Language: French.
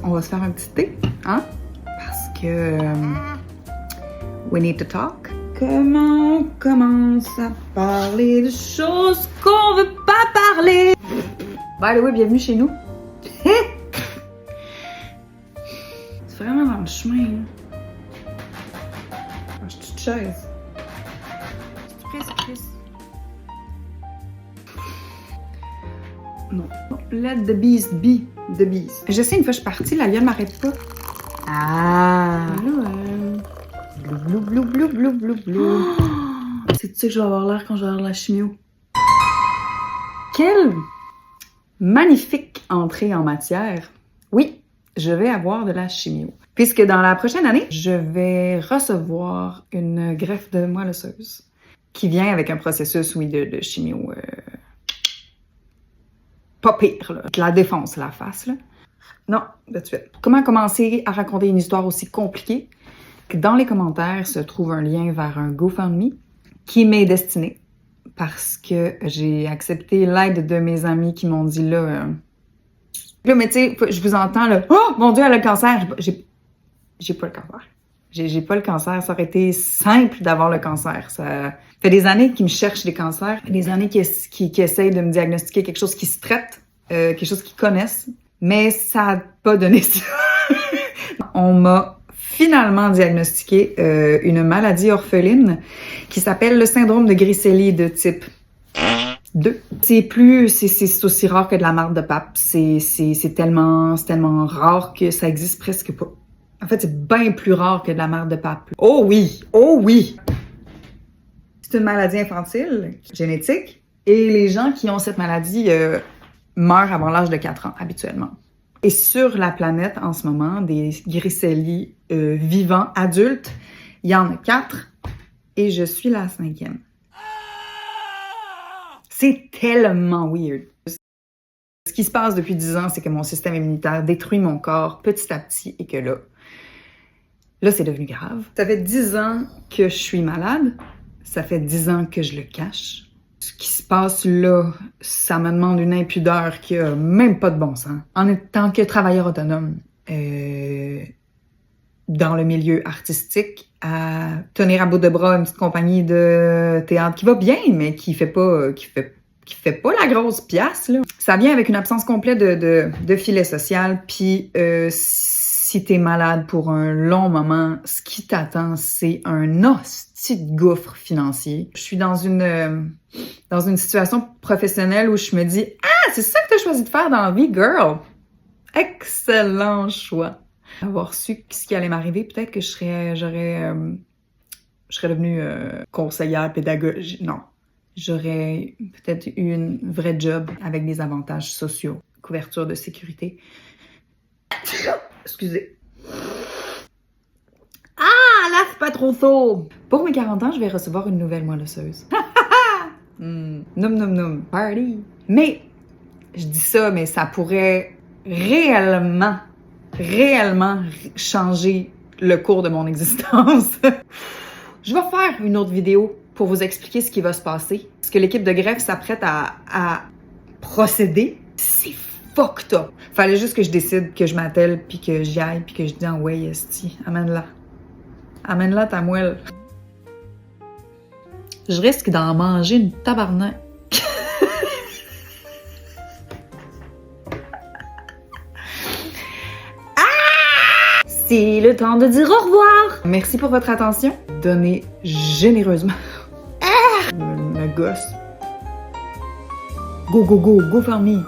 on va se faire un petit thé, hein? Parce que... we need to talk. Comment on commence à parler de choses qu'on veut pas parler? By the way, bienvenue chez nous. C'est vraiment dans le chemin, là. Je suis toute chaise. C'est Chris. Non. Let the beast be the beast. Je sais, une fois je suis partie, la lionne m'arrête pas. Ah! Blou, blou, blou, blou, blou, blou. C'est-tu ça que je vais avoir l'air quand je vais avoir la chimio? Quelle magnifique entrée en matière! Oui, je vais avoir de la chimio. Puisque dans la prochaine année, je vais recevoir une greffe de moelle osseuse qui vient avec un processus, oui, de chimio pas pire, là. La défonce la face, là. Non, de suite. Comment commencer à raconter une histoire aussi compliquée? Que dans les commentaires se trouve un lien vers un GoFundMe qui m'est destiné parce que j'ai accepté l'aide de mes amis qui m'ont dit là, mais tu sais, je vous entends là, oh mon Dieu, elle a le cancer. J'ai pas le cancer. J'ai pas le cancer. Ça aurait été simple d'avoir le cancer. Ça fait des années qu'ils me cherchent des cancers, des années qui essayent de me diagnostiquer quelque chose qui se traite, quelque chose qu'ils connaissent, mais ça a pas donné ça. On m'a finalement diagnostiqué une maladie orpheline qui s'appelle le syndrome de Griscelli de type 2. C'est aussi rare que de la marde de pape. C'est tellement rare que ça existe presque pas. En fait, c'est bien plus rare que de la marde de pape. Oh oui! C'est une maladie infantile, génétique, et les gens qui ont cette maladie meurent avant l'âge de 4 ans, habituellement. Et sur la planète, en ce moment, des Griscelli vivants, adultes, il y en a 4, et je suis la 5e. C'est tellement weird. Ce qui se passe depuis 10 ans, c'est que mon système immunitaire détruit mon corps petit à petit, et que là, c'est devenu grave. Ça fait 10 ans que je suis malade. Ça fait 10 ans que je le cache. Ce qui se passe là, ça me demande une impudeur qui a même pas de bon sens. En tant que travailleur autonome, dans le milieu artistique, à tenir à bout de bras une petite compagnie de théâtre qui va bien, mais qui fait pas la grosse pièce, là. Ça vient avec une absence complète de filet social, puis si t'es malade pour un long moment, ce qui t'attend, c'est un hostie de gouffre financier. Je suis dans une situation professionnelle où je me dis « Ah, c'est ça que t'as choisi de faire dans la vie, girl! » Excellent choix. Avoir su ce qui allait m'arriver, peut-être que je serais devenue conseillère pédagogique. Non. J'aurais peut-être eu une vraie job avec des avantages sociaux, couverture de sécurité. Excusez. Ah, là, c'est pas trop tôt! Pour mes 40 ans, je vais recevoir une nouvelle moelle osseuse. Noum, party! Mais, je dis ça, mais ça pourrait réellement changer le cours de mon existence. Je vais faire une autre vidéo pour vous expliquer ce qui va se passer. Parce que l'équipe de greffe s'apprête à procéder. C'est fucked up. Fallait juste que je décide que je m'attelle, puis que j'y aille, puis que je dis « Ouais, esti, amène-la. Amène-la ta moelle. » Je risque d'en manger une tabarnak. C'est le temps de dire au revoir. Merci pour votre attention. Donnez généreusement. Me gosse. Go, GoFundMe.